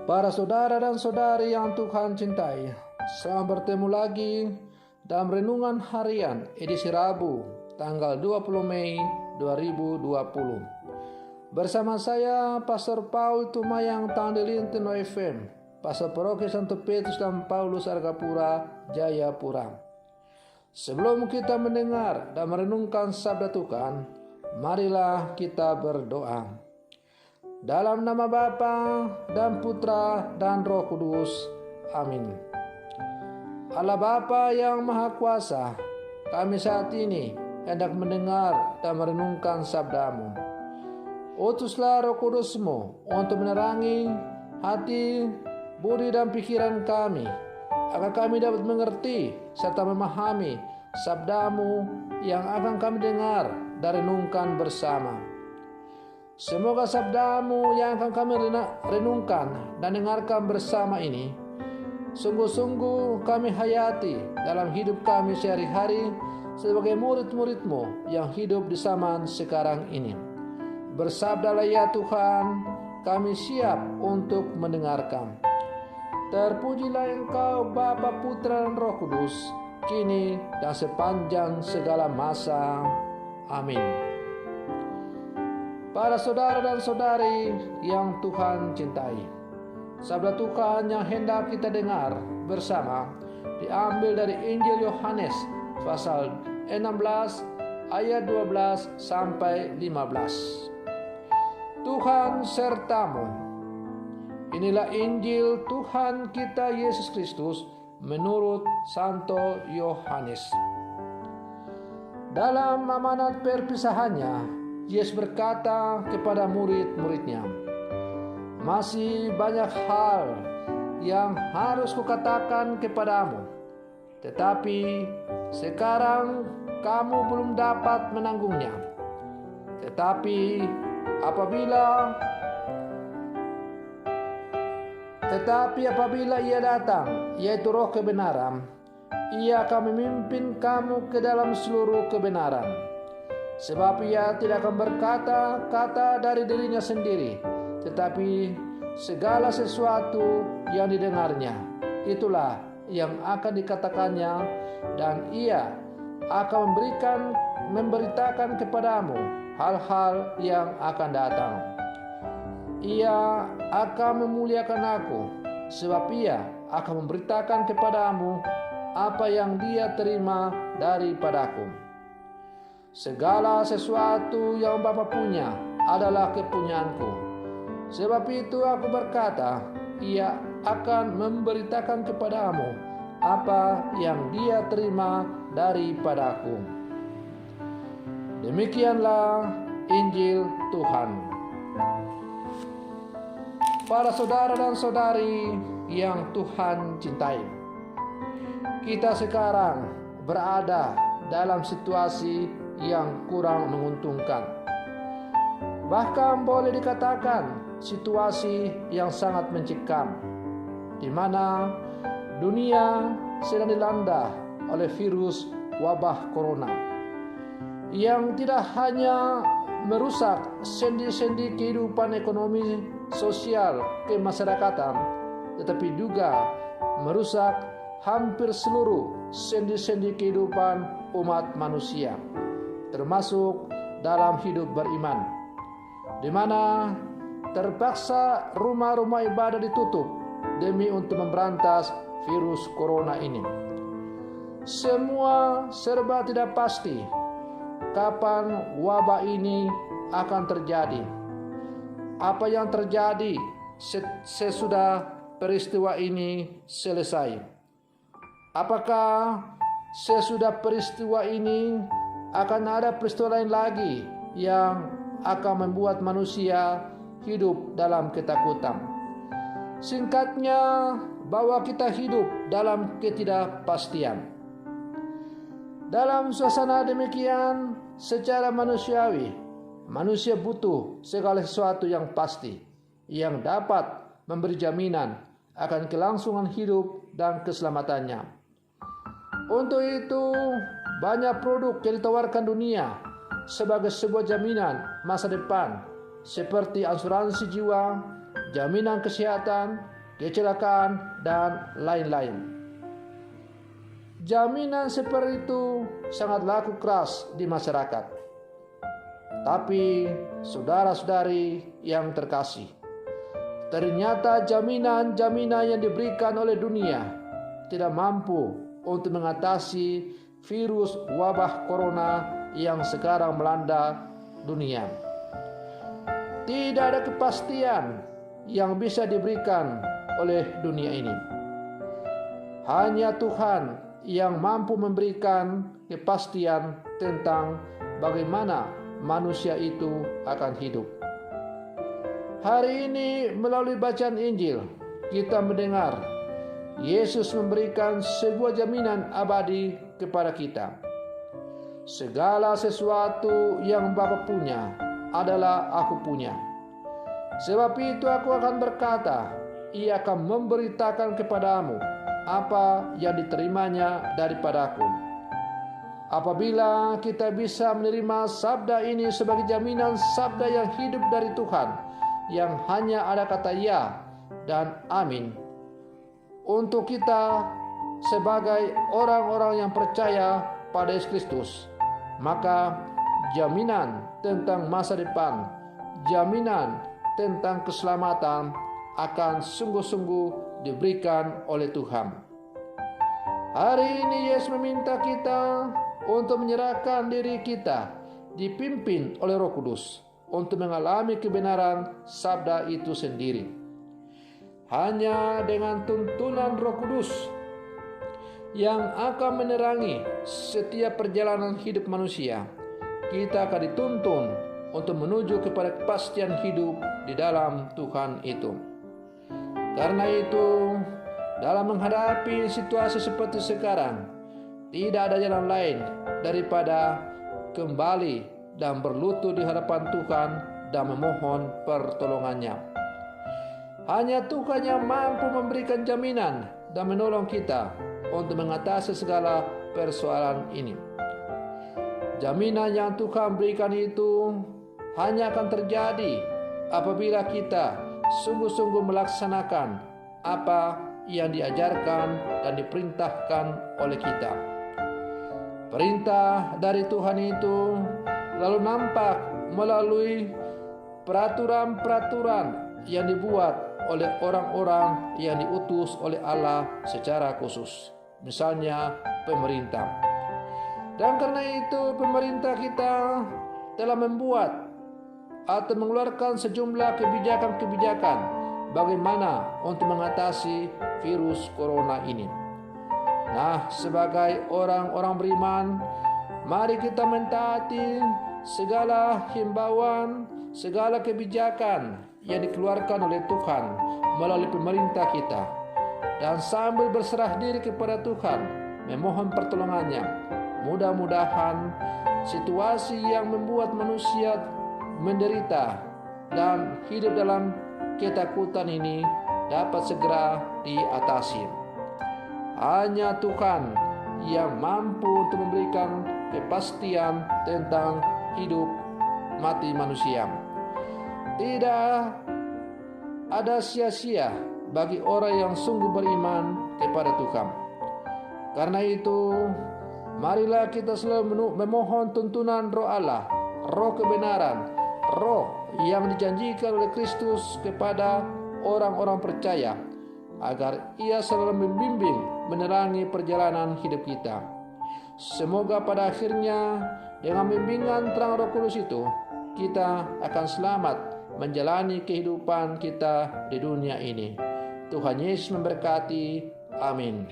Para saudara dan saudari yang Tuhan cintai, selamat bertemu lagi dalam Renungan Harian edisi Rabu, tanggal 20 Mei 2020. Bersama saya, Pastor Paul Tumayang Tangdelintino FM, Pastor Paroki Santo Petrus dan Paulus Argapura, Jayapura. Sebelum kita mendengar dan merenungkan sabda Tuhan, marilah kita berdoa. Dalam nama Bapa dan Putra dan Roh Kudus. Amin. Allah Bapa yang Maha Kuasa, kami saat ini hendak mendengar dan merenungkan sabda-Mu. Utuslah Roh Kudus-Mu untuk menerangi hati, budi dan pikiran kami, agar kami dapat mengerti serta memahami sabda-Mu yang akan kami dengar dan renungkan bersama. Semoga sabda-Mu yang akan kami renungkan dan dengarkan bersama ini sungguh-sungguh kami hayati dalam hidup kami sehari-hari sebagai murid-murid-Mu yang hidup di zaman sekarang ini. Bersabdalah ya Tuhan, kami siap untuk mendengarkan. Terpujilah Engkau Bapa, Putra dan Roh Kudus, kini dan sepanjang segala masa. Amin. Para saudara dan saudari yang Tuhan cintai, sabda Tuhan yang hendak kita dengar bersama diambil dari Injil Yohanes pasal 16 ayat 12 sampai 15. Tuhan sertamu. Inilah Injil Tuhan kita Yesus Kristus menurut Santo Yohanes. Dalam amanat perpisahannya, Yesus berkata kepada murid-muridnya, "Masih banyak hal yang harus kukatakan kepadamu, tetapi sekarang kamu belum dapat menanggungnya. Tetapi apabila Ia datang, yaitu Roh kebenaran, Ia akan memimpin kamu ke dalam seluruh kebenaran. Sebab Ia tidak akan berkata-kata dari dirinya sendiri, tetapi segala sesuatu yang didengarnya, itulah yang akan dikatakannya, dan Ia akan memberitakan kepadamu hal-hal yang akan datang. Ia akan memuliakan aku, sebab Ia akan memberitakan kepadamu apa yang Dia terima daripadaku. Segala sesuatu yang Bapa punya adalah kepunyaanku. Sebab itu aku berkata, Ia akan memberitakan kepadamu apa yang Dia terima daripadaku." Demikianlah Injil Tuhan. Para saudara dan saudari yang Tuhan cintai, kita sekarang berada dalam situasi yang kurang menguntungkan. Bahkan boleh dikatakan situasi yang sangat mencekam, di mana dunia sedang dilanda oleh virus wabah corona yang tidak hanya merusak sendi-sendi kehidupan ekonomi sosial kemasyarakatan, tetapi juga merusak hampir seluruh sendi-sendi kehidupan umat manusia, termasuk dalam hidup beriman, di mana terpaksa rumah-rumah ibadah ditutup demi untuk memberantas virus corona ini. Semua serba tidak pasti kapan wabah ini akan terjadi. Apa yang terjadi sesudah peristiwa ini selesai? Apakah sesudah peristiwa ini akan ada peristiwa lain lagi yang akan membuat manusia hidup dalam ketakutan? Singkatnya, bahwa kita hidup dalam ketidakpastian. Dalam suasana demikian, secara manusiawi, manusia butuh segala sesuatu yang pasti, yang dapat memberi jaminan akan kelangsungan hidup dan keselamatannya. Untuk itu, banyak produk yang ditawarkan dunia sebagai sebuah jaminan masa depan, seperti asuransi jiwa, jaminan kesehatan, kecelakaan, dan lain-lain. Jaminan seperti itu sangat laku keras di masyarakat. Tapi saudara-saudari yang terkasih, ternyata jaminan-jaminan yang diberikan oleh dunia tidak mampu untuk mengatasi virus wabah corona yang sekarang melanda dunia. Tidak ada kepastian yang bisa diberikan oleh dunia ini. Hanya Tuhan yang mampu memberikan kepastian tentang bagaimana manusia itu akan hidup. Hari ini melalui bacaan Injil kita mendengar Yesus memberikan sebuah jaminan abadi kepada kita. Segala sesuatu yang Bapa punya adalah aku punya. Sebab itu aku akan berkata, Ia akan memberitakan kepadamu apa yang diterimanya daripadaku. Apabila kita bisa menerima sabda ini sebagai jaminan sabda yang hidup dari Tuhan, yang hanya ada kata ya dan amin, untuk kita sebagai orang-orang yang percaya pada Yesus Kristus, maka jaminan tentang masa depan, jaminan tentang keselamatan akan sungguh-sungguh diberikan oleh Tuhan. Hari ini Yesus meminta kita untuk menyerahkan diri kita dipimpin oleh Roh Kudus untuk mengalami kebenaran sabda itu sendiri. Hanya dengan tuntunan Roh Kudus yang akan menerangi setiap perjalanan hidup manusia, kita akan dituntun untuk menuju kepada kepastian hidup di dalam Tuhan itu. Karena itu, dalam menghadapi situasi seperti sekarang, tidak ada jalan lain daripada kembali dan berlutut di hadapan Tuhan dan memohon pertolongannya. Hanya Tuhan yang mampu memberikan jaminan dan menolong kita untuk mengatasi segala persoalan ini. Jaminan yang Tuhan berikan itu hanya akan terjadi apabila kita sungguh-sungguh melaksanakan apa yang diajarkan dan diperintahkan oleh kita. Perintah dari Tuhan itu lalu nampak melalui peraturan-peraturan yang dibuat oleh orang-orang yang diutus oleh Allah secara khusus, misalnya pemerintah. Dan karena itu pemerintah kita telah membuat atau mengeluarkan sejumlah kebijakan-kebijakan bagaimana untuk mengatasi virus corona ini. Nah, sebagai orang-orang beriman, mari kita mentaati segala himbauan, segala kebijakan yang dikeluarkan oleh Tuhan melalui pemerintah kita, dan sambil berserah diri kepada Tuhan, memohon pertolongannya. Mudah-mudahan situasi yang membuat manusia menderita dan hidup dalam ketakutan ini dapat segera diatasi. Hanya Tuhan yang mampu untuk memberikan kepastian tentang hidup mati manusia. Tidak ada sia-sia bagi orang yang sungguh beriman kepada Tuhan. Karena itu, marilah kita selalu memohon tuntunan Roh Allah, Roh kebenaran, Roh yang dijanjikan oleh Kristus kepada orang-orang percaya, agar Ia selalu membimbing, menerangi perjalanan hidup kita. Semoga pada akhirnya dengan bimbingan terang Roh Kudus itu, kita akan selamat menjalani kehidupan kita di dunia ini. Tuhan Yesus memberkati. Amin.